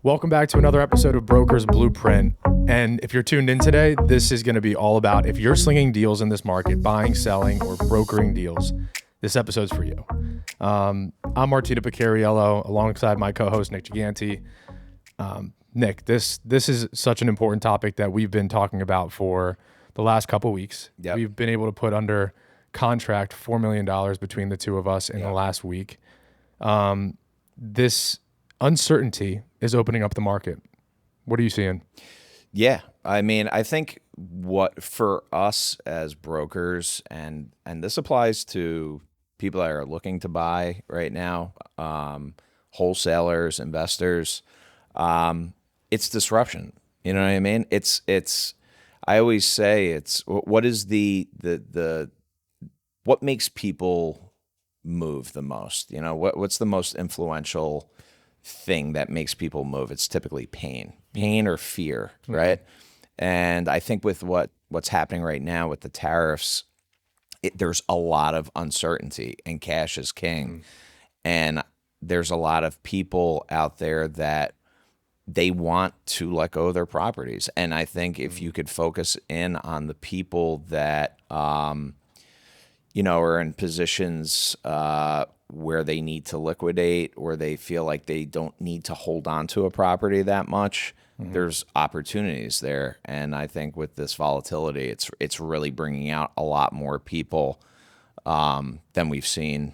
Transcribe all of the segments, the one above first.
Welcome back to another episode of Broker's Blueprint. And if you're tuned in today, this is going to be all about if you're slinging deals in this market, buying, selling, or brokering deals, this episode's for you. I'm Martino alongside my co-host, Nick Giganti. Nick, this is such an important topic that we've been talking about for the last couple of weeks. Yep. We've been able to put under contract $4 million between the two of us in the last week. This uncertainty is opening up the market. What are you seeing? Yeah, I mean, I think what for us as brokers, and this applies to people that are looking to buy right now, wholesalers, investors, it's disruption. You know what I mean? It's. I always say it's what is the what makes people move the most? You know, what's the most influential thing that makes people move? It's typically pain or fear, right? And I think with what's happening right now with the tariffs, there's a lot of uncertainty, and cash is king. And there's a lot of people out there that they want to let go of their properties. And I think if you could focus in on the people that are in positions where they need to liquidate, or they feel like they don't need to hold on to a property that much, there's opportunities there. And I think with this volatility, it's really bringing out a lot more people than we've seen,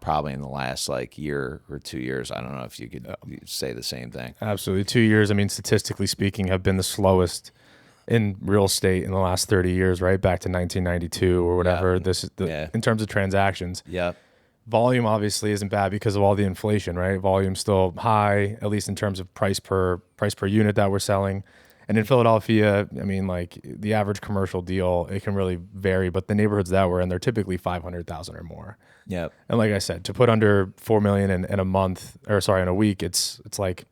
probably in the last year or 2 years. I don't know if you could say the same thing. Absolutely. 2 years, I mean, statistically speaking, have been the slowest in real estate in the last 30 years, right? Back to 1992 or whatever. Yeah. This is in terms of transactions. Yeah. Volume obviously isn't bad because of all the inflation, right? Volume's still high, at least in terms of price per unit that we're selling. And in Philadelphia, I mean, the average commercial deal, it can really vary, but the neighborhoods that we're in, they're typically 500,000 or more. Yeah. And like I said, to put under 4 million in a week, it's like,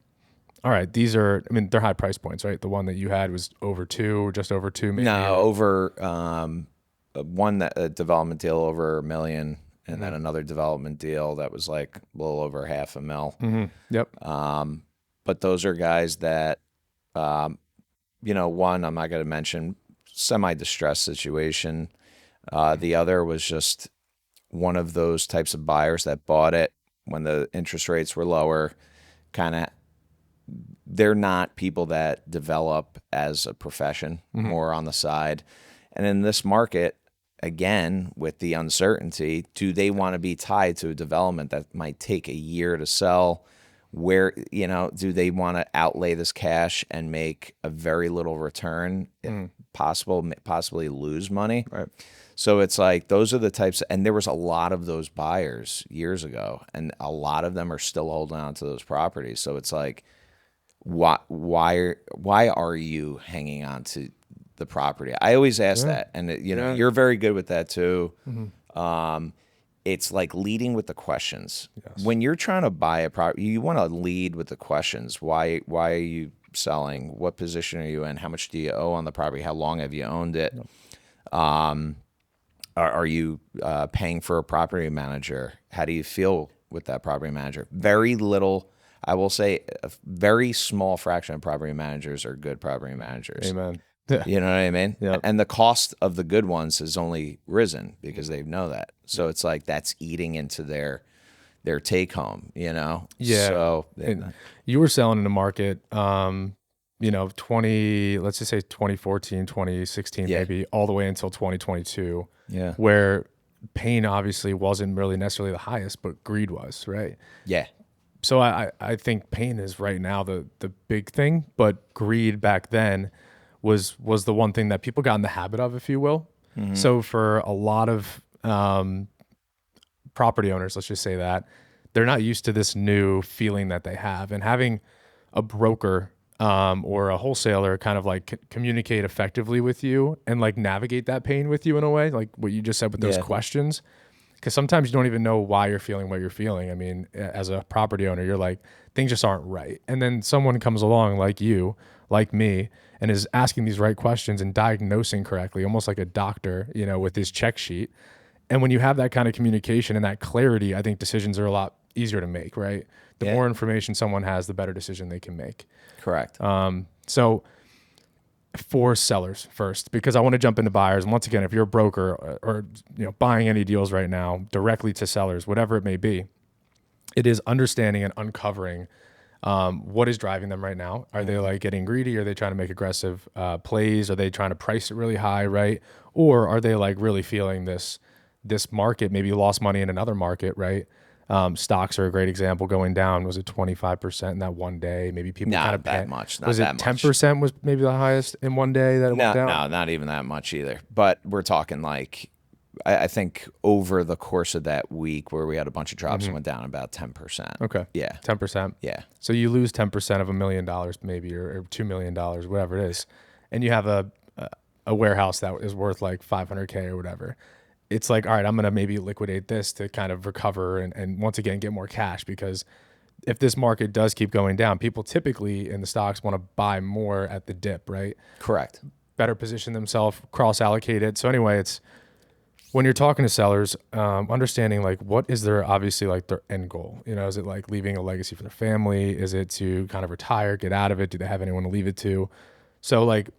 all right, they're high price points, right? The one that you had was over 2, just over 2 maybe. No, over a development deal over $1 million. And then another development deal that was like a little over $500,000. Yep. But those are guys that, one, I'm not going to mention, semi-distressed situation. The other was just one of those types of buyers that bought it when the interest rates were lower. They're not people that develop as a profession, more on the side. And in this market, again, with the uncertainty, do they want to be tied to a development that might take a year to sell? Where, do they want to outlay this cash and make a very little return, if possibly lose money? Right. So it's like those are the types, and there was a lot of those buyers years ago, and a lot of them are still holding on to those properties. So it's like, why are you hanging on to the property? I always ask that, and you're very good with that too. It's like leading with the questions. Yes. When you're trying to buy a property, you want to lead with the questions. Why are you selling? What position are you in? How much do you owe on the property? How long have you owned it? Yep. Are you paying for a property manager? How do you feel with that property manager? Very little. I will say a very small fraction of property managers are good property managers. Amen. Yeah. You know what I mean? Yep. And the cost of the good ones has only risen because they know that. So it's like that's eating into their take home, Yeah. So you were selling in the market, let's just say 2014, 2016, maybe all the way until 2022. Yeah. Where pain obviously wasn't really necessarily the highest, but greed was, right? Yeah. So I think pain is right now the big thing, but greed back then was the one thing that people got in the habit of, if you will. So for a lot of property owners, let's just say that, they're not used to this new feeling that they have. And having a broker or a wholesaler kind of communicate effectively with you and navigate that pain with you in a way, like what you just said with those questions. Because sometimes you don't even know why you're feeling what you're feeling. I mean, as a property owner, you're like, things just aren't right. And then someone comes along like you, like me, and is asking these right questions and diagnosing correctly, almost like a doctor, with his check sheet. And when you have that kind of communication and that clarity, I think decisions are a lot easier to make, right? The Yeah. more information someone has, the better decision they can make. Correct. So for sellers first, because I want to jump into buyers. And once again, if you're a broker or buying any deals right now directly to sellers, whatever it may be, it is understanding and uncovering what is driving them right now. Are they like getting greedy? Are they trying to make aggressive plays? Are they trying to price it really high, right? Or are they like really feeling this market? Maybe lost money in another market, right? Stocks are a great example. Going down, was it 25% in that one day? Maybe people kind of that much. Not was that it much. 10% was maybe the highest in one day that it went down? No, not even that much either. But we're talking like, I think over the course of that week where we had a bunch of drops, it went down about 10%. Okay. Yeah. 10%. Yeah. So you lose 10% of $1 million maybe, or $2 million, whatever it is. And you have a warehouse that is worth like 500K or whatever. It's like, all right, I'm going to maybe liquidate this to kind of recover and once again, get more cash, because if this market does keep going down, people typically in the stocks want to buy more at the dip, right? Correct. Better position themselves, cross allocate it. So anyway, it's when you're talking to sellers, understanding like what is their obviously like their end goal. Is it like leaving a legacy for their family? Is it to kind of retire, get out of it? Do they have anyone to leave it to? So like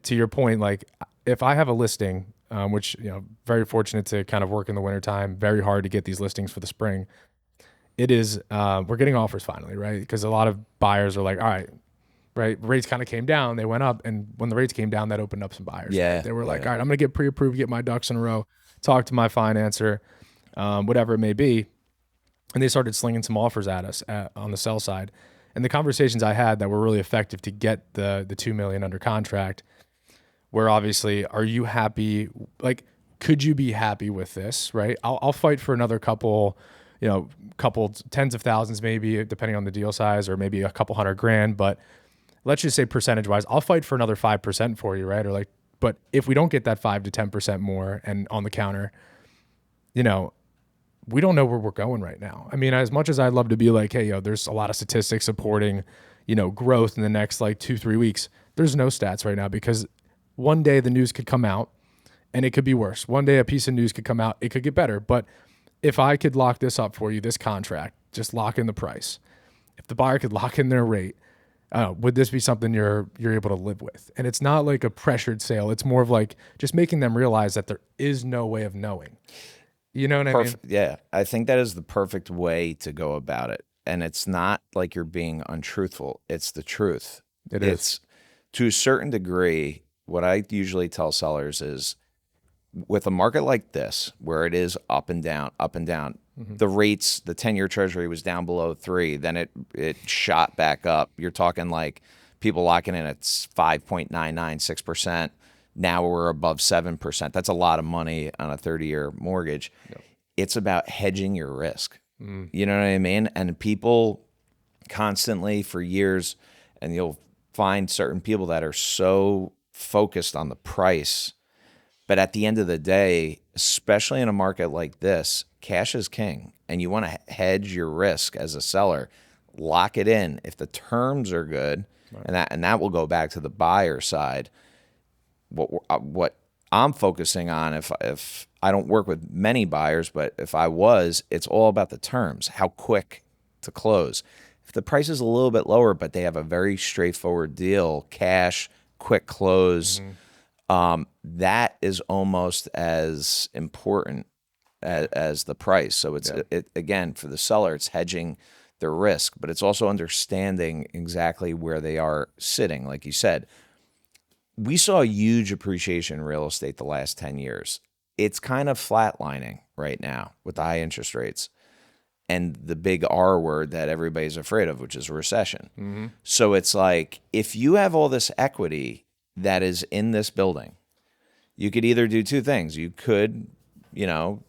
to your point, like if I have a listing, which very fortunate to kind of work in the wintertime, very hard to get these listings for the spring. It is we're getting offers finally, right? Because a lot of buyers are like, all right, right, rates kind of came down, they went up, and when the rates came down, that opened up some buyers. Yeah, right? They were like, all right, I'm gonna get pre-approved, get my ducks in a row, talk to my financer, whatever it may be, and they started slinging some offers at us on the sell side. And the conversations I had that were really effective to get the $2 million under contract were obviously, are you happy? Like, could you be happy with this? Right? I'll fight for another couple tens of thousands, maybe depending on the deal size, or maybe a couple $100,000. But let's just say percentage wise, I'll fight for another 5% for you, right? Or like, but if we don't get that 5 to 10% more and on the counter, we don't know where we're going right now. I mean, as much as I'd love to be like, hey, there's a lot of statistics supporting, growth in the next like 2-3 weeks. There's no stats right now, because one day the news could come out and it could be worse. One day a piece of news could come out, it could get better. But if I could lock this up for you, this contract, just lock in the price. If the buyer could lock in their rate, would this be something you're able to live with? And it's not like a pressured sale. It's more of like just making them realize that there is no way of knowing. You know what I mean? Yeah. I think that is the perfect way to go about it. And it's not like you're being untruthful. It's the truth. It's to a certain degree, what I usually tell sellers is, with a market like this, where it is up and down, the rates, the 10-year treasury was down below 3, then it shot back up. You're talking like people locking in at 5.99, 6%. Now we're above 7%. That's a lot of money on a 30-year mortgage. Yep. It's about hedging your risk. You know what I mean? And people constantly for years, and you'll find certain people that are so focused on the price. But at the end of the day, especially in a market like this, cash is king, and you want to hedge your risk as a seller. Lock it in. If the terms are good, right, and that will go back to the buyer side. What I'm focusing on, if I don't work with many buyers, but if I was, it's all about the terms, how quick to close. If the price is a little bit lower, but they have a very straightforward deal, cash, quick close, that is almost as important as the price. So it's again, for the seller, it's hedging their risk, but it's also understanding exactly where they are sitting. Like you said, we saw a huge appreciation in real estate the last 10 years. It's kind of flatlining right now with the high interest rates and the big R word that everybody's afraid of, which is a recession. So it's like, if you have all this equity that is in this building, you could either do two things. You could,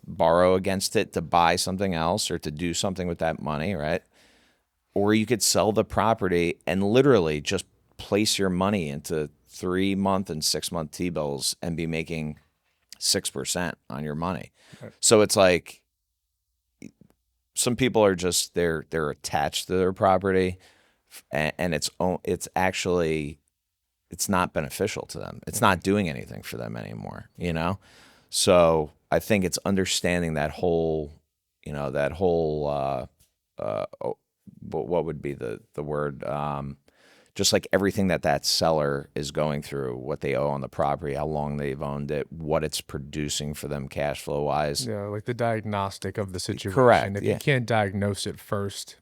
borrow against it to buy something else or to do something with that money, right? Or you could sell the property and literally just place your money into 3-month and 6-month T-bills and be making 6% on your money. Right. So it's like, some people are just, they're attached to their property, and it's not beneficial to them. It's not doing anything for them anymore, So I think it's understanding that whole, what would be the word? Just like everything that seller is going through, what they owe on the property, how long they've owned it, what it's producing for them cash flow wise. Yeah, like the diagnostic of the situation. Correct. If you Yeah. can't diagnose it first,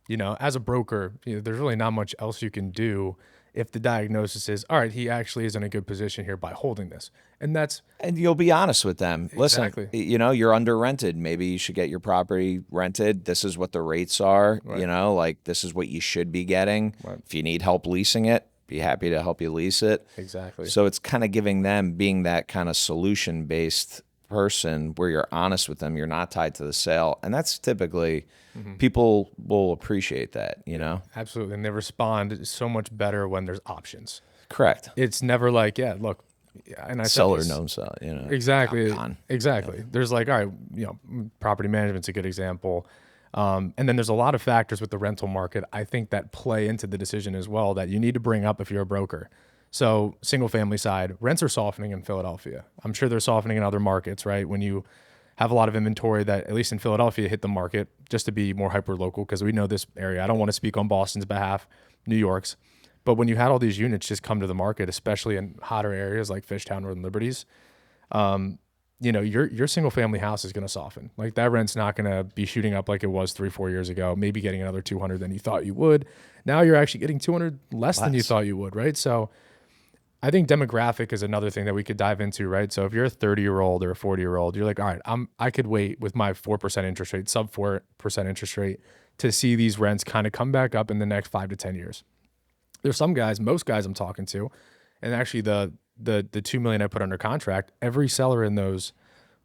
as a broker, there's really not much else you can do if the diagnosis is, all right, he actually is in a good position here by holding this. And that's And you'll be honest with them. Listen, exactly you're under rented. Maybe you should get your property rented. This is what the rates are. right. Like this is what you should be getting. Right. If you need help leasing it, be happy to help you lease it. Exactly. So it's kind of giving them, being that kind of solution based person where you're honest with them. You're not tied to the sale. And that's typically, people will appreciate that. Absolutely. And they respond so much better when there's options. Correct. It's never like, yeah, look, and I said Seller this- knows that, Exactly. Gone. Exactly. There's like, all right, property management's a good example. And then there's a lot of factors with the rental market, I think, that play into the decision as well that you need to bring up if you're a broker. So single family side, rents are softening in Philadelphia. I'm sure they're softening in other markets, right? When you have a lot of inventory that, at least in Philadelphia, hit the market, just to be more hyper local, because we know this area. I don't want to speak on Boston's behalf, New York's. But when you had all these units just come to the market, especially in hotter areas like Fishtown, Northern Liberties, your single family house is going to soften. Like that rent's not going to be shooting up like it was 3-4 years ago, maybe getting another 200 than you thought you would. Now you're actually getting 200 less than you thought you would, right? So I think demographic is another thing that we could dive into, right? So if you're a 30-year-old or a 40-year-old, you're like, all right, I could wait with my 4% interest rate, sub 4% interest rate, to see these rents kind of come back up in the next 5 to 10 years. There's some guys, most guys I'm talking to, and actually the $2 million I put under contract, every seller in those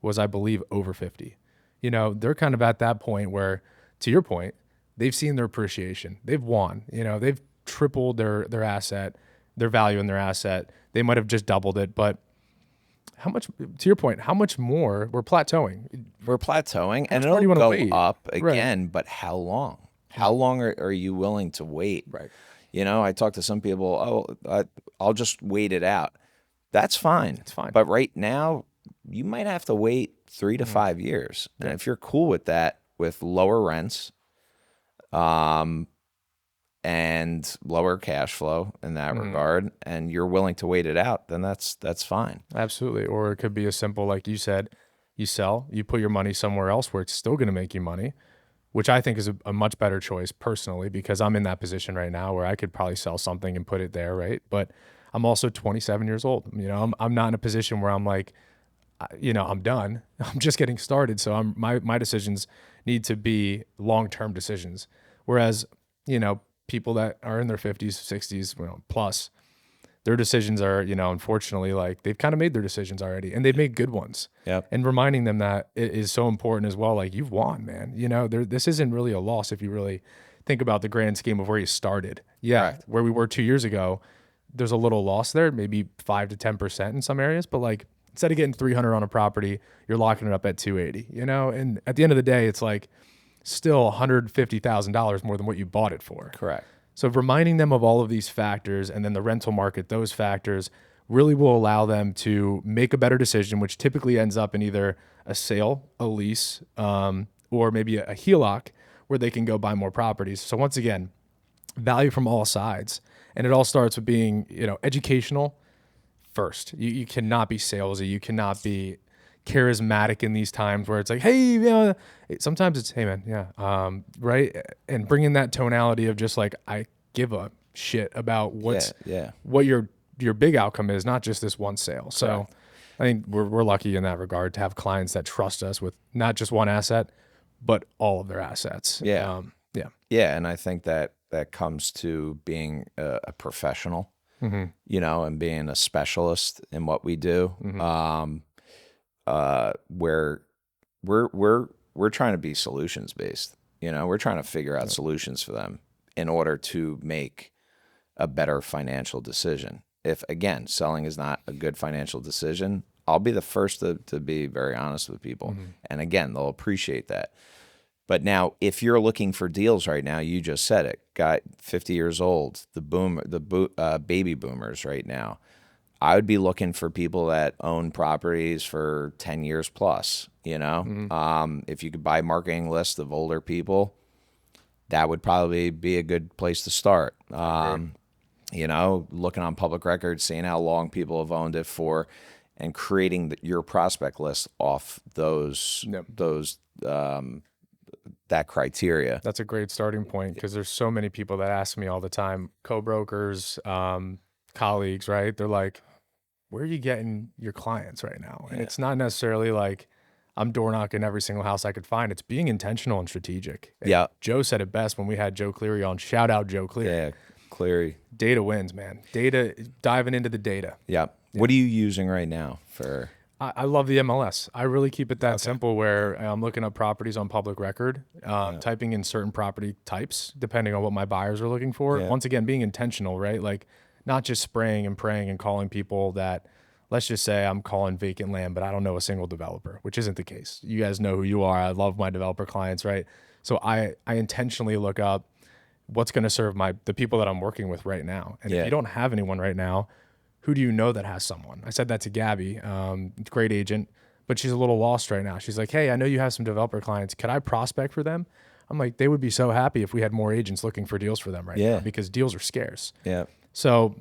was, I believe, over 50. They're kind of at that point where, to your point, they've seen their appreciation. They've won. They've tripled their asset, their value in their asset. They might have just doubled it, but how much, to your point, how much more? We're plateauing. We're plateauing, and far do you it'll wanna go wait? up Right. again, but how long? How long are you willing to wait? Right. I talk to some people, I'll just wait it out. That's fine. It's fine. But right now, you might have to wait 3 to 5 years. And if you're cool with that, with lower rents, and lower cash flow in that regard, and you're willing to wait it out, then that's fine. Absolutely. Or it could be as simple, like you said, you sell, you put your money somewhere else where it's still going to make you money, which I think is a much better choice personally, because I'm in that position right now where I could probably sell something and put it there, right? But I'm also 27 years old. I'm not in a position where I'm like, I'm done. I'm just getting started. So my decisions need to be long-term decisions. Whereas, people that are in their 50s, 60s, plus, their decisions are, unfortunately, like they've kind of made their decisions already, and they've made good ones. Yep. And reminding them that it is so important as well. Like, you've won, man. This isn't really a loss if you really think about the grand scheme of where you started. Yeah, Correct. where we were 2 years ago, there's a little loss there, maybe 5 to 10% in some areas, but like instead of getting 300 on a property, you're locking it up at 280. And at the end of the day, it's like still $150,000 more than what you bought it for. Correct. So reminding them of all of these factors, and then the rental market, those factors really will allow them to make a better decision, which typically ends up in either a sale, a lease, or maybe a HELOC where they can go buy more properties. So once again, value from all sides. And it all starts with being, educational first. You cannot be salesy. You cannot be charismatic in these times where it's like, hey, sometimes it's, hey man, yeah, right. And bringing that tonality of just like, I give a shit about what your big outcome is, not just this one sale. So Correct. I think we're lucky in that regard to have clients that trust us with not just one asset, but all of their assets. Yeah. Yeah. Yeah, and I think that comes to being a professional, and being a specialist in what we do. Where we're trying to be solutions based. We're trying to figure out solutions for them in order to make a better financial decision. If again, selling is not a good financial decision, I'll be the first to be very honest with people. And again, they'll appreciate that. But now, if you're looking for deals right now, you just said it, guy 50 years old, the baby boomers right now. I would be looking for people that own properties for 10 years plus, you know? If you could buy marketing lists of older people, that would probably be a good place to start. You know, looking on public records, seeing how long people have owned it for, and creating your prospect list off that criteria. That's a great starting point, because there's so many people that ask me all the time, co-brokers, colleagues, right? They're like, where are you getting your clients right now? And it's not necessarily like I'm door knocking every single house I could find. It's being intentional and strategic. And Yeah. Joe said it best when we had Joe Cleary on. Shout out Joe Cleary. Yeah, Cleary. Data wins, man. Data, diving into the data. Yeah. What are you using right now for? I love the MLS. I really keep it that simple, where I'm looking up properties on public record, typing in certain property types, depending on what my buyers are looking for. Yeah. Once again, being intentional, right? Like not just spraying and praying and calling people that, let's just say I'm calling vacant land, but I don't know a single developer, which isn't the case. You guys know who you are. I love my developer clients, right? So I intentionally look up what's going to serve the people that I'm working with right now. And if you don't have anyone right now, who do you know that has someone? I said that to Gabby, great agent, but she's a little lost right now. She's like, hey, I know you have some developer clients. Could I prospect for them? I'm like, they would be so happy if we had more agents looking for deals for them right now, because deals are scarce. Yeah. So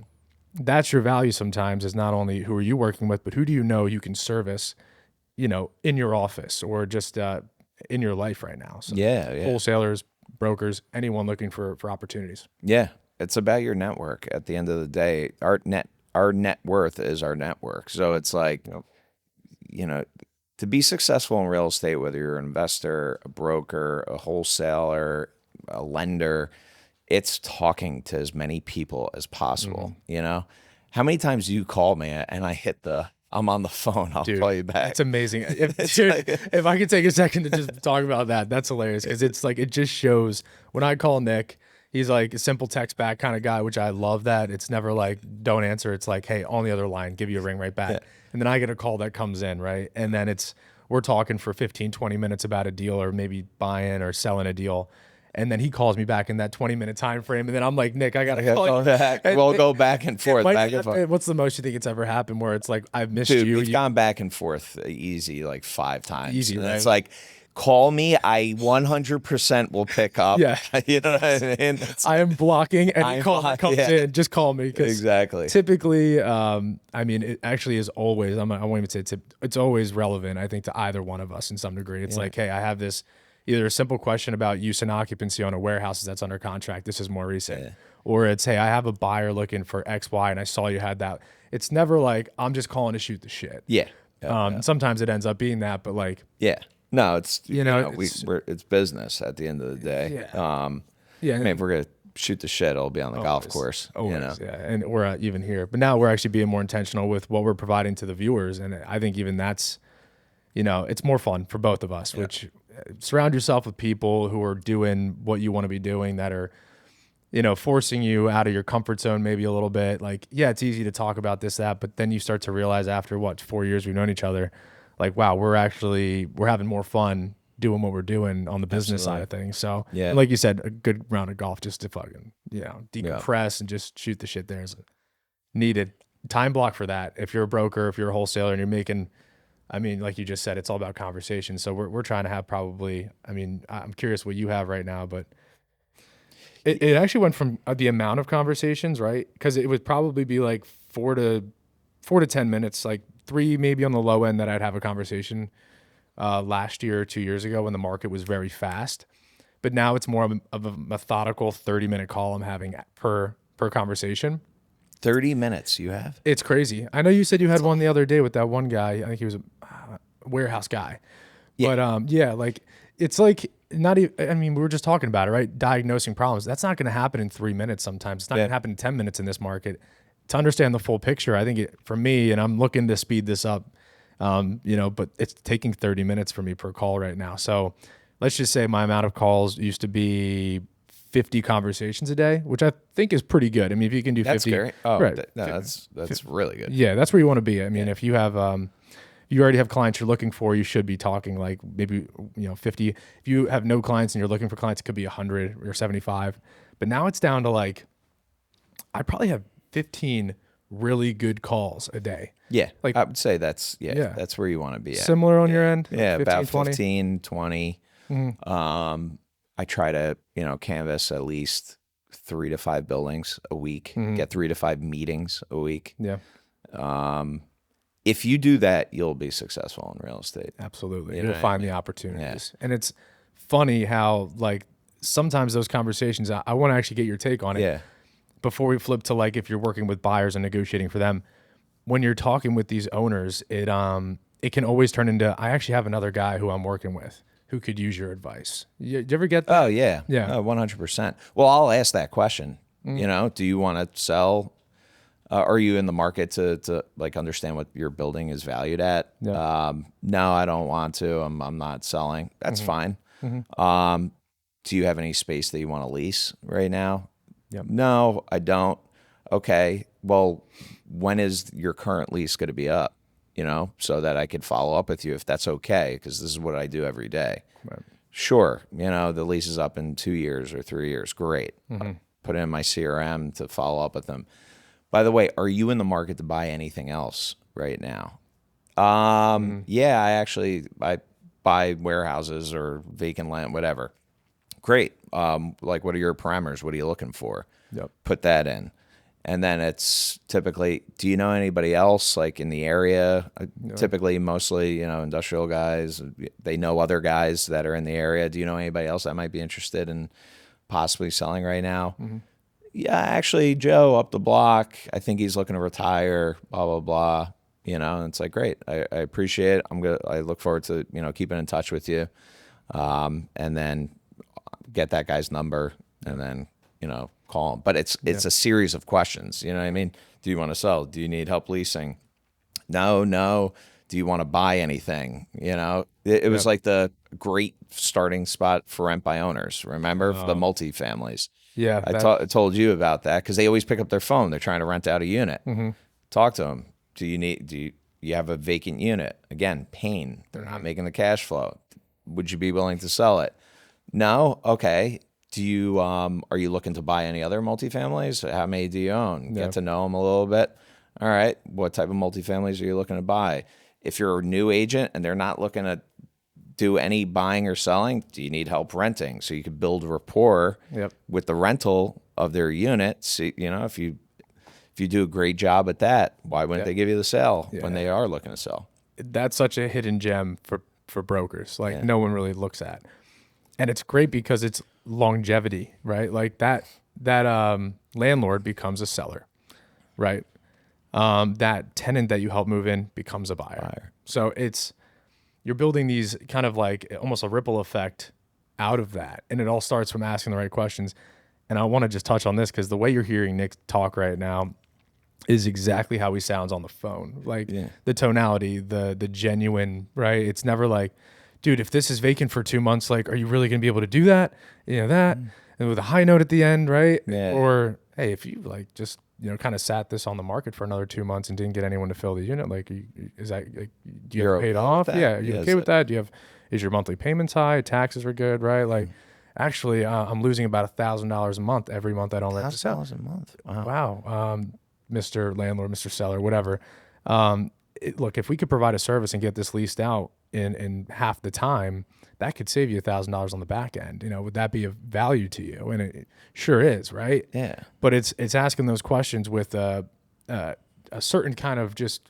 that's your value sometimes, is not only who are you working with, but who do you know you can service, you know, in your office or just in your life right now. So wholesalers, brokers, anyone looking for opportunities. Yeah. It's about your network at the end of the day. Our net worth is our network. So it's like, you know, to be successful in real estate, whether you're an investor, a broker, a wholesaler, a lender, it's talking to as many people as possible. You know, how many times do you call me and I hit I'm on the phone, I'll call you back. It's amazing. If I could take a second to just talk about that, that's hilarious. Because it's like, it just shows when I call Nick, he's like a simple text back kind of guy, which I love that. It's never like, don't answer. It's like, hey, on the other line, give you a ring right back. And then I get a call that comes in, right? And then we're talking for 15, 20 minutes about a deal, or maybe buying or selling a deal. And then he calls me back in that 20-minute time frame. And then I'm like, Nick, I got to call you back. We'll go back and forth. What's the most you think it's ever happened where it's like, I've missed you? We've gone back and forth easy, like 5 times. Easy, right? It's like, call me. I 100% will pick up. Yeah. You know what I mean? I am blocking, and he comes in. Just call me. Exactly. Typically, I mean, it actually is always, I won't even say it's always relevant, I think, to either one of us in some degree. It's like, hey, I have this, either a simple question about use and occupancy on a warehouse that's under contract. This is more recent. Yeah. Or it's, hey, I have a buyer looking for X, Y, and I saw you had that. It's never like, I'm just calling to shoot the shit. Yeah. Sometimes it ends up being that, but like, no, it's, it's business at the end of the day. I mean, if we're going to shoot the shit, it'll be on the golf course. Always, and we're even here. But now we're actually being more intentional with what we're providing to the viewers. And I think even that's, it's more fun for both of us, which surround yourself with people who are doing what you want to be doing, that are, forcing you out of your comfort zone maybe a little bit. Like, it's easy to talk about this, that, but then you start to realize after 4 years we've known each other, like, wow, we're having more fun doing what we're doing on the business side of things. So, and like you said, a good round of golf just to fucking, decompress and just shoot the shit there is needed. Time block for that. If you're a broker, if you're a wholesaler and you're making, I mean, like you just said, it's all about conversation. So we're trying to have probably, I mean, I'm curious what you have right now, but it actually went from the amount of conversations, right? Because it would probably be like 4 to 10 minutes, like 3 maybe on the low end that I'd have a conversation last year or 2 years ago when the market was very fast. But now it's more of a methodical 30-minute call I'm having per conversation. 30 minutes you have? It's crazy. I know you said you had one the other day with that one guy. I think he was a warehouse guy. Yeah. But like, it's like not even, I mean, we were just talking about it, right? Diagnosing problems. That's not going to happen in 3 minutes sometimes. It's not going to happen in 10 minutes in this market. To understand the full picture, I think for me, and I'm looking to speed this up, but it's taking 30 minutes for me per call right now. So let's just say my amount of calls used to be 50 conversations a day, which I think is pretty good. I mean, if you can do 50, that's scary. Oh, right. No, that's really good. Yeah, that's where you want to be. I mean, if you have, you already have clients you're looking for, you should be talking like maybe 50. If you have no clients and you're looking for clients, it could be 100 or 75. But now it's down to like, I probably have 15 really good calls a day. Yeah. Like, I would say that's Yeah. that's where you want to be at. Similar on your end? Yeah, Like about 20? 15, 20. I try to, canvas at least 3 to 5 buildings a week, get 3 to 5 meetings a week. Yeah, If you do that, you'll be successful in real estate. absolutely. You know You'll what I find mean? the opportunities. And it's funny how, like, sometimes those conversations, I want to actually get your take on it. Yeah. Before we flip to, like, if you're working with buyers and negotiating for them, when you're talking with these owners, it can always turn into, I actually have another guy who I'm working with who could use your advice. You ever get that? Oh, yeah. Yeah. 100%. Well, I'll ask that question. Do you want to sell? Are you in the market to like understand what your building is valued at? Yeah. No, I don't want to. I'm not selling. That's fine. Do you have any space that you want to lease right now? Yep. No, I don't. Okay. Well, when is your current lease going to be up? So that I could follow up with you if that's okay, because this is what I do every day. Right. Sure. The lease is up in 2 years or 3 years. Great. Put it in my CRM to follow up with them. By the way, are you in the market to buy anything else right now? Yeah, I buy warehouses or vacant land, whatever. Great. Like, what are your parameters? What are you looking for? Yep. Put that in. And then it's typically, do you know anybody else like in the area? Typically, mostly, industrial guys. They know other guys that are in the area. Do you know anybody else that might be interested in possibly selling right now? Yeah, actually, Joe up the block, I think he's looking to retire, blah, blah, blah. And it's like, great. I appreciate it. I look forward to, keeping in touch with you. And then get that guy's number and then, call him. But it's a series of questions. You know what I mean? Do you want to sell? Do you need help leasing? No. Do you want to buy anything? It was like the great starting spot for rent by owners. Remember the multifamilies? Yeah. I told you about that because they always pick up their phone. They're trying to rent out a unit. Talk to them. Do you have a vacant unit? Again, pain. They're not making the cash flow. Would you be willing to sell it? No. Okay. Do you are you looking to buy any other multifamilies? How many do you own? Get to know them a little bit. All right. What type of multifamilies are you looking to buy? If you're a new agent and they're not looking to do any buying or selling, do you need help renting? So you can build rapport with the rental of their unit. See, if you do a great job at that, why wouldn't they give you the sale when they are looking to sell? That's such a hidden gem for brokers. Like, no one really looks at. And it's great because it's longevity, right? Like that landlord becomes a seller, right? That tenant that you help move in becomes a buyer. So you're building these kind of like almost a ripple effect out of that. And it all starts from asking the right questions. And I want to just touch on this because the way you're hearing Nick talk right now is exactly how he sounds on the phone. Like the tonality, the genuine, right? It's never like, dude, if this is vacant for 2 months, like, are you really going to be able to do that? And with a high note at the end, right? Yeah. Or, hey, if you like just, kind of sat this on the market for another 2 months and didn't get anyone to fill the unit, like, is that, like, do you have it paid off? Yeah. Are you okay with that? Is your monthly payments high? Taxes are good, right? Like, actually, I'm losing about $1,000 a month every month I don't rent this out. $1,000 a month. Wow. Mr. Landlord, Mr. Seller, whatever. Look, if we could provide a service and get this leased out in half the time, that could save you $1,000 on the back end. Would that be of value to you? And it sure is, right? Yeah. But it's asking those questions with a certain kind of just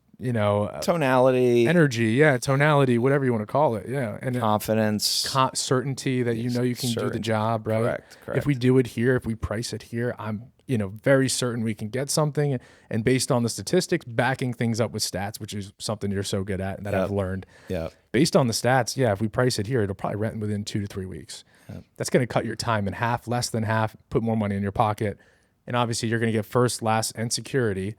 tonality, energy, tonality, whatever you want to call it, and confidence, certainty that you can do the job, right? Correct. If we do it here, if we price it here, I'm very certain we can get something. And based on the statistics, backing things up with stats, which is something you're so good at and that I've learned. Yeah. Based on the stats, if we price it here, it'll probably rent within 2 to 3 weeks. Yep. That's going to cut your time in half, less than half, put more money in your pocket. And obviously you're going to get first, last, and security.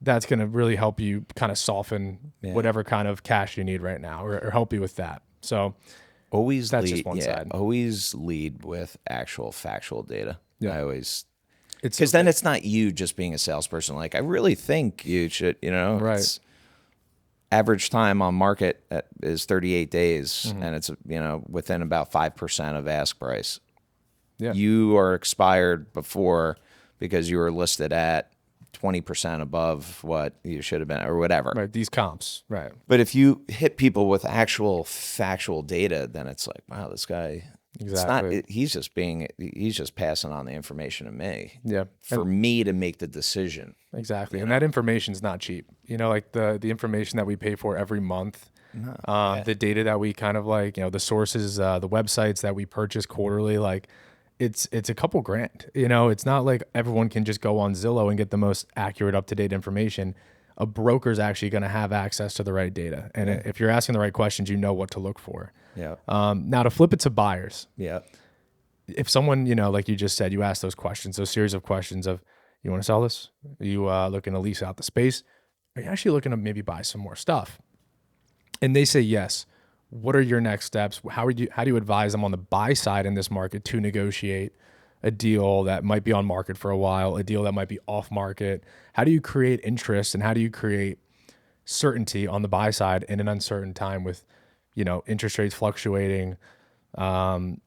That's going to really help you kind of soften whatever kind of cash you need right now or help you with that. So that's just one side. Always lead with actual factual data. Yeah. Because then it's not you just being a salesperson. Like, I really think you should, right. Average time on market is 38 days, and it's, within about 5% of ask price. Yeah. You are expired before because you were listed at 20% above what you should have been or whatever. Right. These comps. Right. But if you hit people with actual factual data, then it's like, wow, this guy, Exactly. he's just passing on the information to me Yeah. for me to make the decision. Exactly. And that information is not cheap. Like the information that we pay for every month, the data that we kind of like, the sources, the websites that we purchase quarterly, like it's a couple grand. It's not like everyone can just go on Zillow and get the most accurate, up-to-date information. A broker's actually going to have access to the right data. And if you're asking the right questions, you know what to look for. Yeah. Now to flip it to buyers. Yeah. If someone, like you just said, you ask those questions, those series of questions of, you want to sell this? Are you looking to lease out the space? Are you actually looking to maybe buy some more stuff? And they say yes. What are your next steps? How do you advise them on the buy side in this market to negotiate a deal that might be on market for a while, a deal that might be off market? How do you create interest and how do you create certainty on the buy side in an uncertain time with, interest rates fluctuating?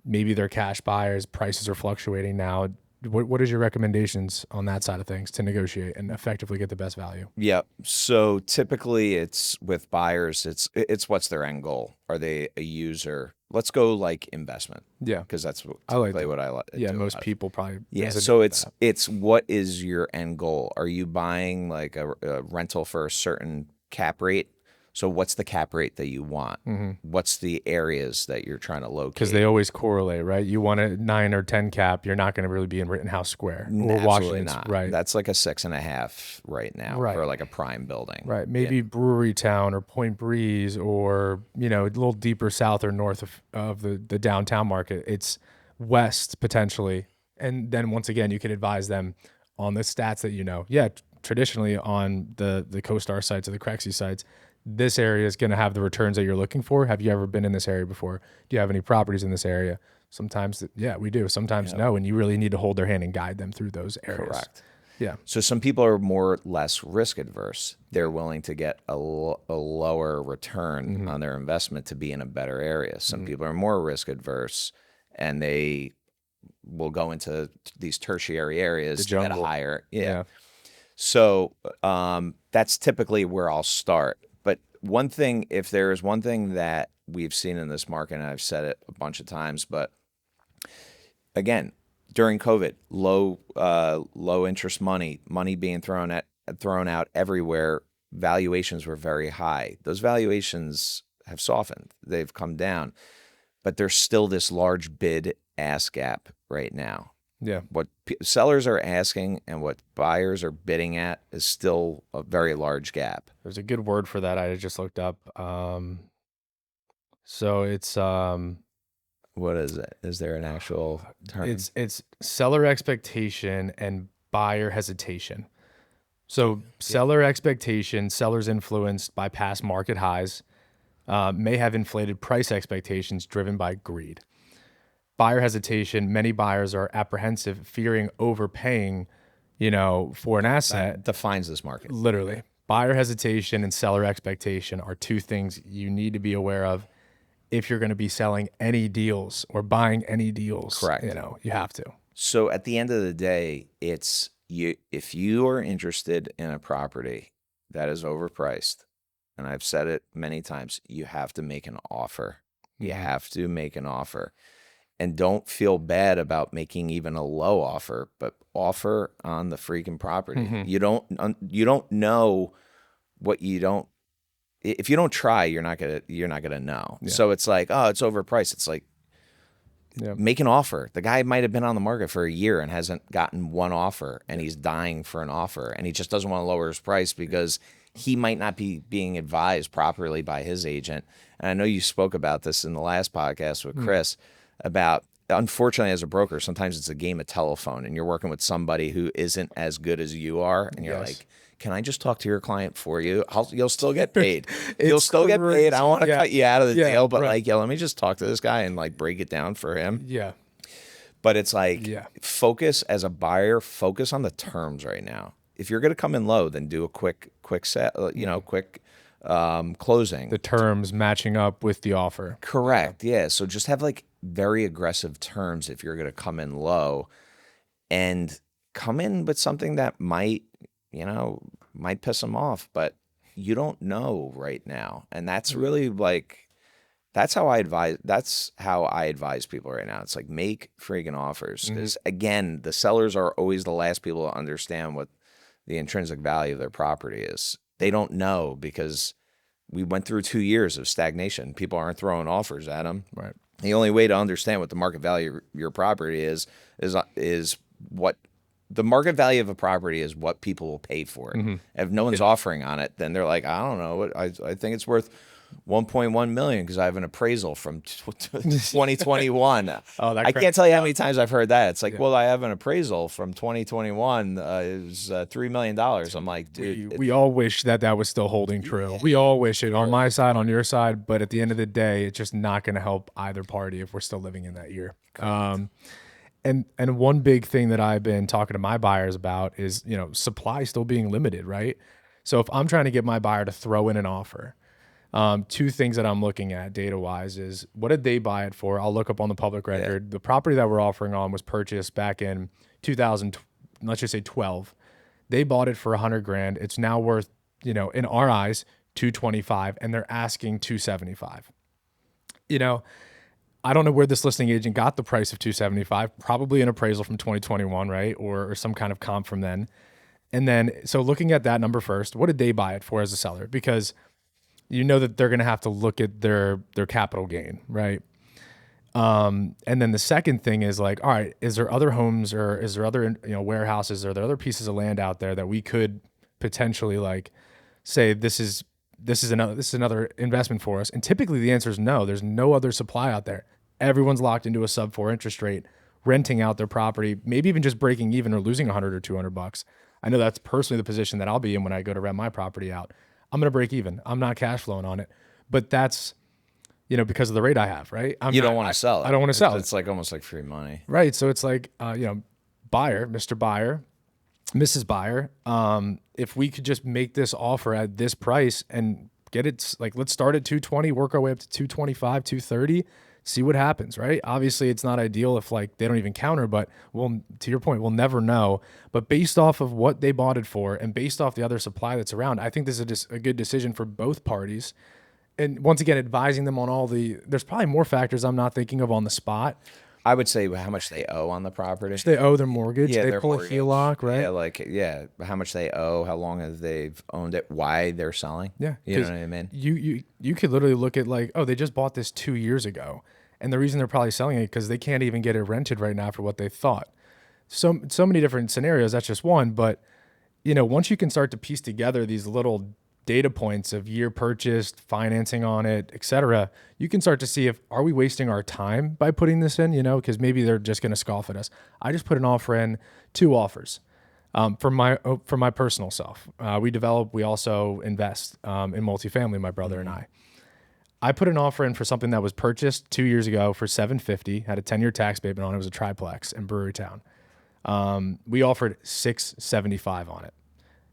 Maybe they're cash buyers, prices are fluctuating now. What is your recommendations on that side of things to negotiate and effectively get the best value? Yeah. So typically it's with buyers, it's what's their end goal? Are they a user? Let's go like investment. Yeah. Because that's I typically what I like. Yeah. Most people probably. Yeah. resonate So with that. it's what is your end goal? Are you buying like a rental for a certain cap rate? So what's the cap rate that you want? What's the areas that you're trying to locate? Because they always correlate, right? You want a 9 or 10 cap, you're not going to really be in Rittenhouse Square or Absolutely Washington, not. right? That's like a 6.5 right now for like a prime building. Right. Maybe Brewery Town or Point Breeze or, a little deeper south or north of the downtown market. It's west potentially. And then once again, you can advise them on the stats that Yeah, traditionally on the CoStar sites or the Crexy sites, this area is going to have the returns that you're looking for. Have you ever been in this area before? Do you have any properties in this area? Sometimes, we do. Sometimes no. And you really need to hold their hand and guide them through those areas. Correct. Yeah. So some people are more or less risk adverse. They're willing to get a lower return on their investment to be in a better area. Some people are more risk adverse and they will go into these tertiary areas to get a higher. Yeah. So that's typically where I'll start. But one thing, if there is one thing that we've seen in this market, and I've said it a bunch of times, but again, during COVID, low interest money being thrown out everywhere, valuations were very high. Those valuations have softened. They've come down, but there's still this large bid-ask gap right now. Yeah. What sellers are asking and what buyers are bidding at is still a very large gap. There's a good word for that I just looked up. So it's what is it? Is there an actual term? It's seller expectation and buyer hesitation. So seller expectation, sellers influenced by past market highs, may have inflated price expectations driven by greed. Buyer hesitation, many buyers are apprehensive, fearing overpaying, for an asset. That defines this market. Literally. Buyer hesitation and seller expectation are two things you need to be aware of if you're going to be selling any deals or buying any deals. Correct. You have to. So at the end of the day, it's if you are interested in a property that is overpriced, and I've said it many times, you have to make an offer. You have to make an offer. And don't feel bad about making even a low offer, but offer on the freaking property. You don't know what you don't. If you don't try, you're not gonna know. Yeah. So it's like, oh, it's overpriced. It's like, make an offer. The guy might have been on the market for a year and hasn't gotten one offer, and he's dying for an offer, and he just doesn't want to lower his price because he might not be being advised properly by his agent. And I know you spoke about this in the last podcast with Chris. About, unfortunately, as a broker, sometimes it's a game of telephone and you're working with somebody who isn't as good as you are. And you're like, can I just talk to your client for you? You'll still get paid. You'll still get paid. I want to cut you out of the deal, but let me just talk to this guy and like break it down for him. Yeah. But it's like, focus as a buyer, focus on the terms right now. If you're going to come in low, then do a quick set, quick closing. The terms matching up with the offer. Correct. Yeah. So just have like very aggressive terms if you're going to come in low, and come in with something that might might piss them off, but you don't know right now. And that's really like, that's how I advise people right now. It's like, make freaking offers. Because again, the sellers are always the last people to understand what the intrinsic value of their property is. They don't know because we went through 2 years of stagnation. People aren't throwing offers at them. Right. The only way to understand what the market value of your property is what the market value of a property is, what people will pay for it. If no one's offering on it, then they're like, I don't know, what I think it's worth 1.1 million because I have an appraisal from 2021. I can't tell you how many times I've heard that. It's like, well, I have an appraisal from 2021. It was $3 million. I'm like, dude, we all wish that was still holding true. Yeah. We all wish it on my side, on your side, but at the end of the day, it's just not going to help either party if we're still living in that year. And one big thing that I've been talking to my buyers about is, supply still being limited, right? So if I'm trying to get my buyer to throw in an offer, two things that I'm looking at data-wise is, what did they buy it for? I'll look up on the public record. Yeah. The property that we're offering on was purchased back in 2000, let's just say 12. They bought it for $100,000. It's now worth, in our eyes, $225,000, and they're asking $275,000. I don't know where this listing agent got the price of $275,000, probably an appraisal from 2021, right? Or some kind of comp from then. And then, so looking at that number first, what did they buy it for as a seller? Because that they're going to have to look at their capital gain, right? And then the second thing is like, all right, is there other homes or is there other, warehouses? Are there other pieces of land out there that we could potentially like say, this is another investment for us? And typically the answer is no. There's no other supply out there. Everyone's locked into a sub-4 interest rate, renting out their property, maybe even just breaking even or losing $100 or $200. I know that's personally the position that I'll be in when I go to rent my property out. I'm going to break even. I'm not cash flowing on it, but that's, because of the rate I have, right? You don't want to sell it. I don't want to sell it. It's like almost like free money. Right. So it's like, buyer, Mr. Buyer, Mrs. Buyer, if we could just make this offer at this price and get it, like, let's start at 220, work our way up to 225, 230, see what happens, right? Obviously it's not ideal if like they don't even counter, but to your point, we'll never know. But based off of what they bought it for and based off the other supply that's around, I think this is a good decision for both parties. And once again, advising them on there's probably more factors I'm not thinking of on the spot. I would say how much they owe on the property. They owe their mortgage. They pull mortgage. A HELOC, right? How much they owe, how long have they've owned it, why they're selling. Yeah. You know what I mean? You could literally look at like, oh, they just bought this 2 years ago. And the reason they're probably selling it because they can't even get it rented right now for what they thought. So many different scenarios. That's just one. But, once you can start to piece together these little data points of year purchased, financing on it, et cetera, you can start to see are we wasting our time by putting this in, because maybe they're just going to scoff at us. I just put an offer in, 2 offers for my personal self. We also invest in multifamily, my brother and I put an offer in for something that was purchased 2 years ago for $750, had a 10-year tax payment on it. It was a triplex in Brewerytown. We offered $675 on it.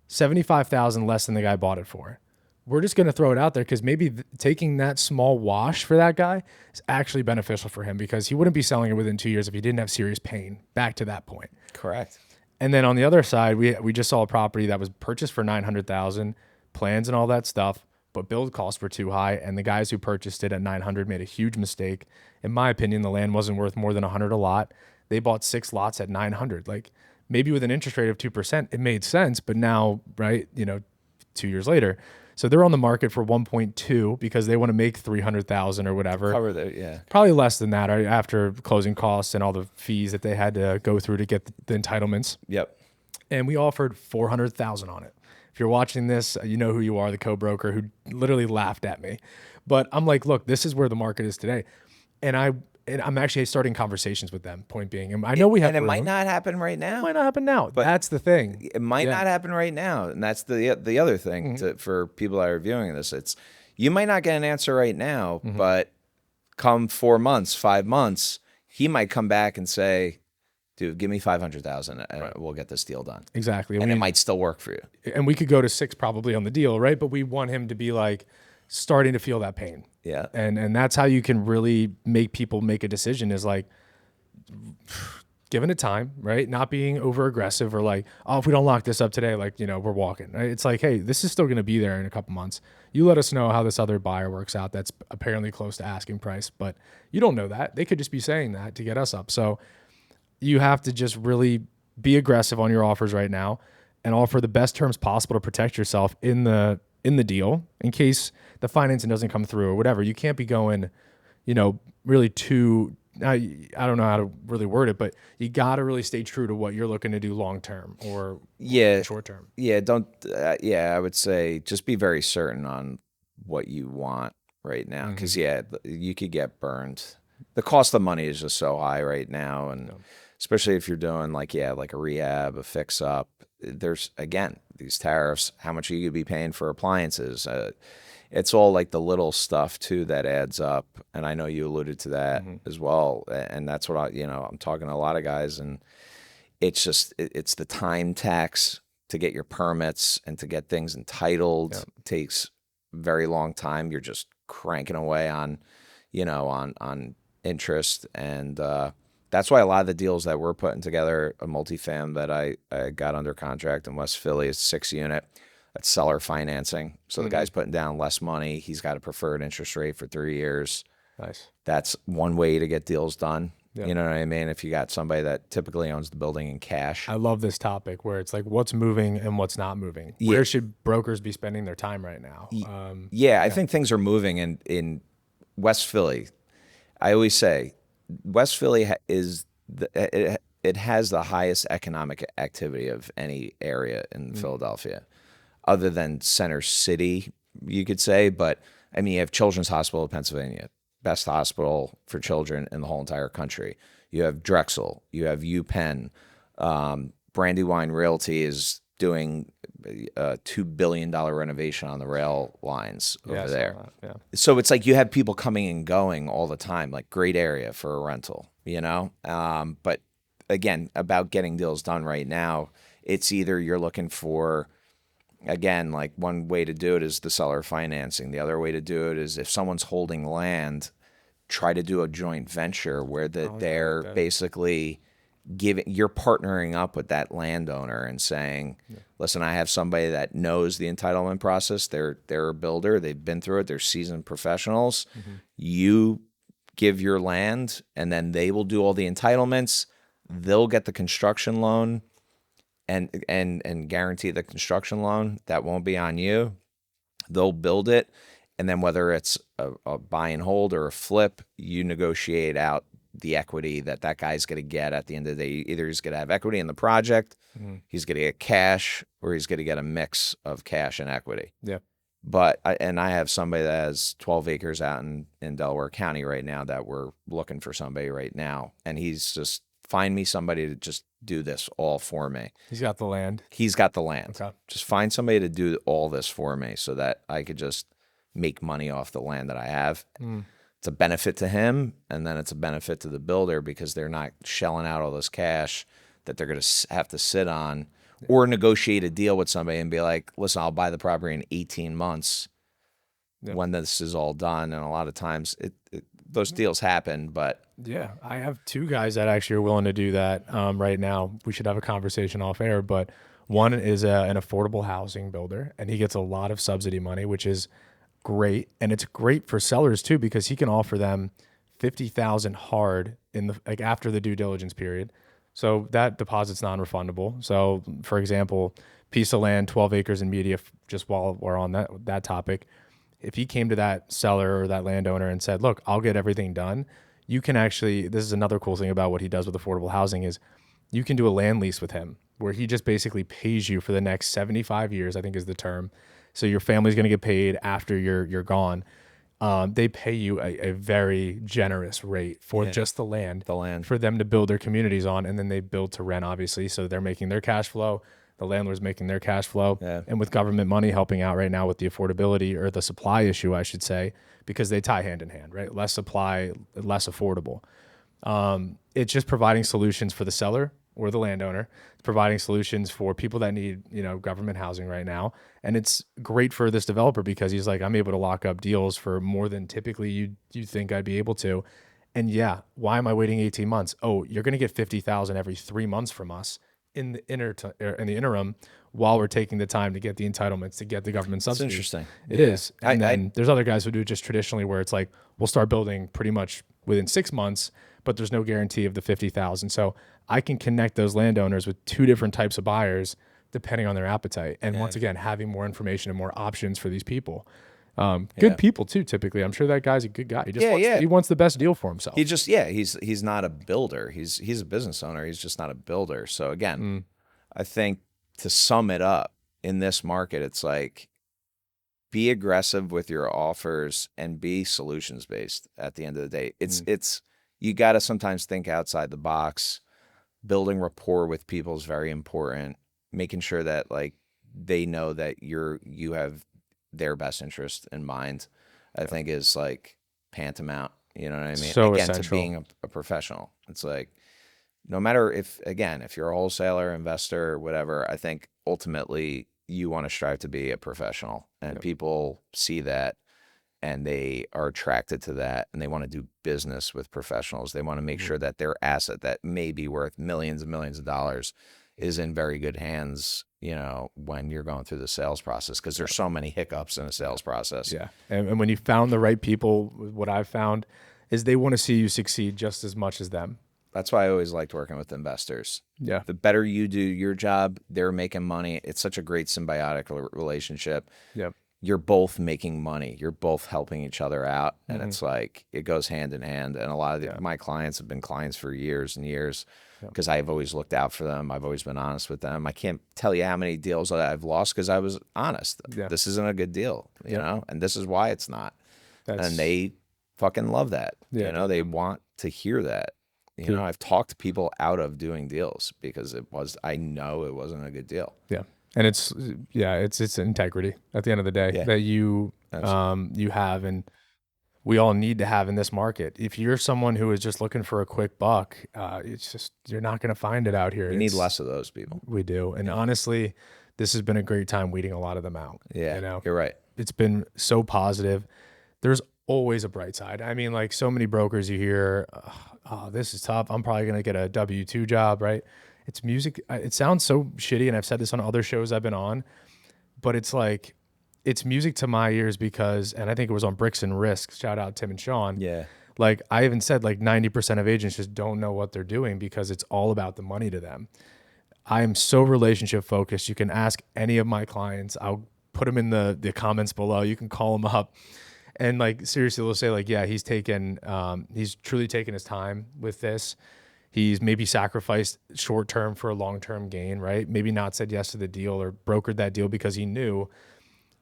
$75,000 less than the guy bought it for. We're just going to throw it out there because maybe taking that small wash for that guy is actually beneficial for him because he wouldn't be selling it within 2 years if he didn't have serious pain back to that point. Correct. And then on the other side, we just saw a property that was purchased for $900,000, plans and all that stuff, but build costs were too high, and the guys who purchased it at $900 made a huge mistake. In my opinion, the land wasn't worth more than $100 a lot. They bought 6 lots at $900. Like, maybe with an interest rate of 2%, it made sense, but now, right, 2 years later. So they're on the market for 1.2 because they want to make 300,000 or whatever. Cover that, yeah. Probably less than that, right, after closing costs and all the fees that they had to go through to get the entitlements. Yep. And we offered 400,000 on it. If you're watching this, you know who you are, the co-broker who literally laughed at me. But I'm like, look, this is where the market is today. And I'm actually starting conversations with them, point being. And I know we have and it might not happen right now. It might not happen now. But that's the thing. It might not happen right now. And that's the other thing for people that are viewing this. It's you might not get an answer right now, but come 4 months, 5 months, he might come back and say, dude, give me 500,000 and we'll get this deal done. Exactly. And it might still work for you. And we could go to 6 probably on the deal, right? But we want him to be like starting to feel that pain. Yeah. And that's how you can really make people make a decision is like, giving it time, right? Not being over aggressive or like, oh, if we don't lock this up today, like, we're walking, right? It's like, hey, this is still going to be there in a couple months. You let us know how this other buyer works out that's apparently close to asking price, but you don't know that. They could just be saying that to get us up. So you have to just really be aggressive on your offers right now and offer the best terms possible to protect yourself in the deal in case the financing doesn't come through or whatever. You can't be going, really too, I don't know how to really word it, but you got to really stay true to what you're looking to do long term or Yeah, short term. yeah. Don't. I would say just be very certain on what you want right now, because you could get burned. The cost of money is just so high right now, and especially if you're doing like a rehab, a fix up. There's again these tariffs. How much are you gonna be paying for appliances? It's all like the little stuff too that adds up. And I know you alluded to that as well. And that's what I'm talking to a lot of guys, and it's just it's the time tax to get your permits and to get things entitled. Takes a very long time. You're just cranking away on on interest, and that's why a lot of the deals that we're putting together, a multifam that I got under contract in West Philly, is 6-unit. That's seller financing. So the guy's putting down less money. He's got a preferred interest rate for 3 years. Nice. That's one way to get deals done. Yep. You know what I mean? If you got somebody that typically owns the building in cash. I love this topic where it's like what's moving and what's not moving. Where should brokers be spending their time right now? I think things are moving in West Philly. I always say West Philly it has the highest economic activity of any area in Philadelphia, other than Center City, you could say. But I mean, you have Children's Hospital of Pennsylvania, best hospital for children in the whole entire country. You have Drexel, you have UPenn. Brandywine Realty is doing a $2 billion renovation on the rail lines over there. So it's like you have people coming and going all the time, like great area for a rental, But again, about getting deals done right now, it's either you're looking for, again, like one way to do it is the seller financing. The other way to do it is if someone's holding land, try to do a joint venture where they're basically you're partnering up with that landowner and saying, listen, I have somebody that knows the entitlement process. They're a builder. They've been through it. They're seasoned professionals. You give your land and then they will do all the entitlements. They'll get the construction loan and guarantee the construction loan. That won't be on you. They'll build it. And then whether it's a buy and hold or a flip, you negotiate out the equity that guy's going to get at the end of the day. Either he's going to have equity in the project, he's going to get cash, or he's going to get a mix of cash and equity. Yeah. But I have somebody that has 12 acres out in Delaware County right now that we're looking for somebody right now. And he's just, find me somebody to just do this all for me. He's got the land. He's got the land. Okay. Just find somebody to do all this for me so that I could just make money off the land that I have. It's a benefit to him, and then it's a benefit to the builder because they're not shelling out all this cash that they're going to have to sit on, or negotiate a deal with somebody and be like, listen, I'll buy the property in 18 months when this is all done. And a lot of times those deals happen, but yeah, I have 2 guys that actually are willing to do that right now. We should have a conversation off air, but one is an affordable housing builder, and he gets a lot of subsidy money, which is great. And it's great for sellers too, because he can offer them $50,000 hard after the due diligence period. So that deposit's non-refundable. So for example, piece of land, 12 acres in media, just while we're on that topic, if he came to that seller or that landowner and said, look, I'll get everything done, you can actually, this is another cool thing about what he does with affordable housing, is you can do a land lease with him where he just basically pays you for the next 75 years, I think is the term. So your family's going to get paid after you're gone. They pay you a very generous rate for just the land for them to build their communities on, and then they build to rent, obviously. So they're making their cash flow. The landlord's making their cash flow. Yeah. And with government money helping out right now with the affordability, or the supply issue, I should say, because they tie hand in hand, right? Less supply, less affordable. It's just providing solutions for the seller or the landowner. It's providing solutions for people that need, government housing right now. And it's great for this developer because he's like, I'm able to lock up deals for more than typically you think I'd be able to. And yeah, why am I waiting 18 months? Oh, you're going to get 50,000 every 3 months from us in the in the interim while we're taking the time to get the entitlements to get the government It's subsidies. interesting. It Yeah. is. And then there's other guys who do it just traditionally where it's like, we'll start building pretty much within 6 months, but there's no guarantee of the 50,000. So I can connect those landowners with two different types of buyers depending on their appetite. And once again, having more information and more options for these people. Good people too, typically. I'm sure that guy's a good guy. He just he wants the best deal for himself. He just he's not a builder. He's a business owner. He's just not a builder. So again, I think to sum it up in this market, it's like be aggressive with your offers and be solutions based at the end of the day. It's you got to sometimes think outside the box. Building rapport with people is very important. Making sure that like they know that you have their best interest in mind, I think is like tantamount. You know what I mean? So Again, essential. to being a professional. It's like no matter if you're a wholesaler, investor, whatever, I think ultimately you want to strive to be a professional, and people see that and they are attracted to that, and they want to do business with professionals. They want to make sure that their asset that may be worth millions and millions of dollars is in very good hands, when you're going through the sales process, because there's so many hiccups in a sales process. Yeah. And when you found the right people, what I've found is they want to see you succeed just as much as them. That's why I always liked working with investors. Yeah. The better you do your job, they're making money. It's such a great symbiotic relationship. Yep. You're both making money. You're both helping each other out. And it's like, it goes hand in hand. And a lot of my clients have been clients for years and years because I've always looked out for them. I've always been honest with them. I can't tell you how many deals that I've lost because I was honest. Yeah. This isn't a good deal, you know, and this is why it's not. And they fucking love that. Yeah. They want to hear that. I've talked people out of doing deals because I know it wasn't a good deal. Yeah. And it's integrity at the end of the day that you have, and we all need to have in this market. If you're someone who is just looking for a quick buck, it's just, you're not going to find it out here. We need less of those people. We do. And honestly, this has been a great time weeding a lot of them out. Yeah, you're right. It's been so positive. There's always a bright side. I mean, like so many brokers you hear, oh, this is tough. I'm probably going to get a W-2 job, right? It's music. It sounds so shitty, and I've said this on other shows I've been on, but it's like, it's music to my ears because, and I think it was on Bricks and Risks, shout out Tim and Sean. Yeah. Like I even said, like 90% of agents just don't know what they're doing because it's all about the money to them. I am so relationship focused. You can ask any of my clients. I'll put them in the comments below. You can call them up. And like, seriously, they'll say like, yeah, he's truly taken his time with this. He's maybe sacrificed short-term for a long-term gain, right? Maybe not said yes to the deal or brokered that deal because he knew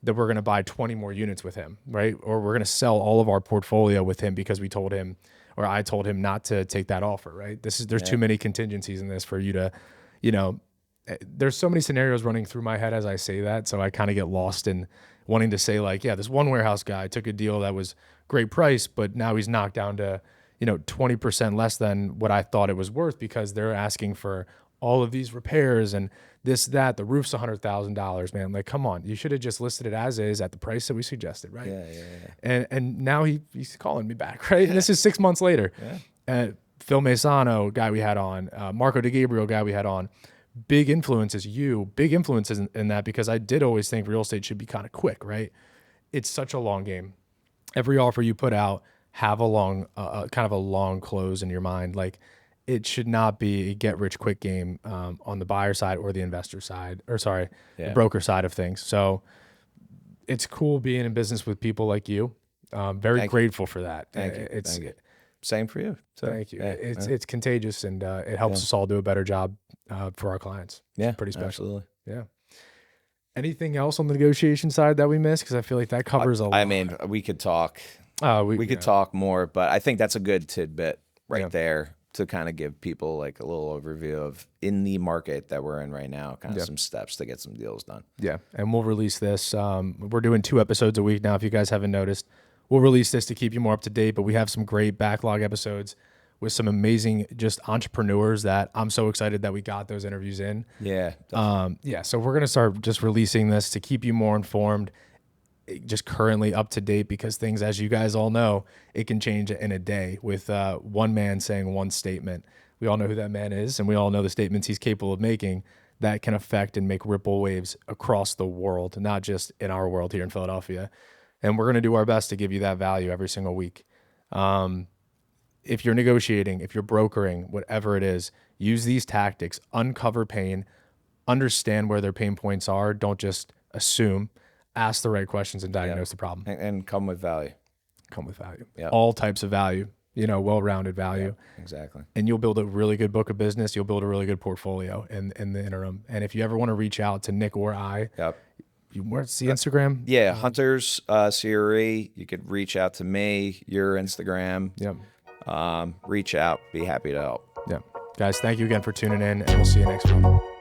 that we're going to buy 20 more units with him, right? Or we're going to sell all of our portfolio with him because we told him, or I told him not to take that offer, right? There's too many contingencies in this for you to, there's so many scenarios running through my head as I say that. So I kind of get lost in wanting to say like, yeah, this one warehouse guy took a deal that was great price, but now he's knocked down to, 20% less than what I thought it was worth because they're asking for all of these repairs and this, that, the roof's $100,000, man. Like, come on, you should have just listed it as is at the price that we suggested, right? Yeah. And now he's calling me back, right? And this is 6 months later. Phil Masano, guy we had on, Marco DeGabriel, guy we had on, big influences in that because I did always think real estate should be kind of quick, right? It's such a long game. Every offer you put out, have a long, kind of a long close in your mind. Like it should not be a get rich quick game on the buyer side or the investor side, the broker side of things. So it's cool being in business with people like you. Very grateful for that. Thank you. Same for you. So, thank you. It's contagious and it helps us all do a better job for our clients. It's pretty special. Absolutely. Yeah. Anything else on the negotiation side that we missed? Because I feel like that covers a lot. I mean, we could talk. We could talk more, but I think that's a good tidbit there to kind of give people like a little overview of in the market that we're in right now, kind of some steps to get some deals done. Yeah. And we'll release this. We're doing 2 episodes a week now. If you guys haven't noticed, we'll release this to keep you more up to date, but we have some great backlog episodes with some amazing just entrepreneurs that I'm so excited that we got those interviews in. Yeah. So we're going to start just releasing this to keep you more informed. just currently up to date, because things, as you guys all know, it can change in a day with one man saying one statement. We all know who that man is, and we all know the statements he's capable of making that can affect and make ripple waves across the world, not just in our world here in Philadelphia. And we're going to do our best to give you that value every single week. If you're negotiating, if you're brokering, whatever it is, use these tactics, uncover pain, understand where their pain points are. Don't just assume, ask the right questions and diagnose the problem. And come with value. Come with value. Yep. All types of value, well-rounded value. Yep, exactly. And you'll build a really good book of business. You'll build a really good portfolio in the interim. And if you ever want to reach out to Nick or I, where's the Instagram? Yeah, Hunters CRE. You could reach out to me, your Instagram. Yep. Reach out. Be happy to help. Yep. Guys, thank you again for tuning in, and we'll see you next week.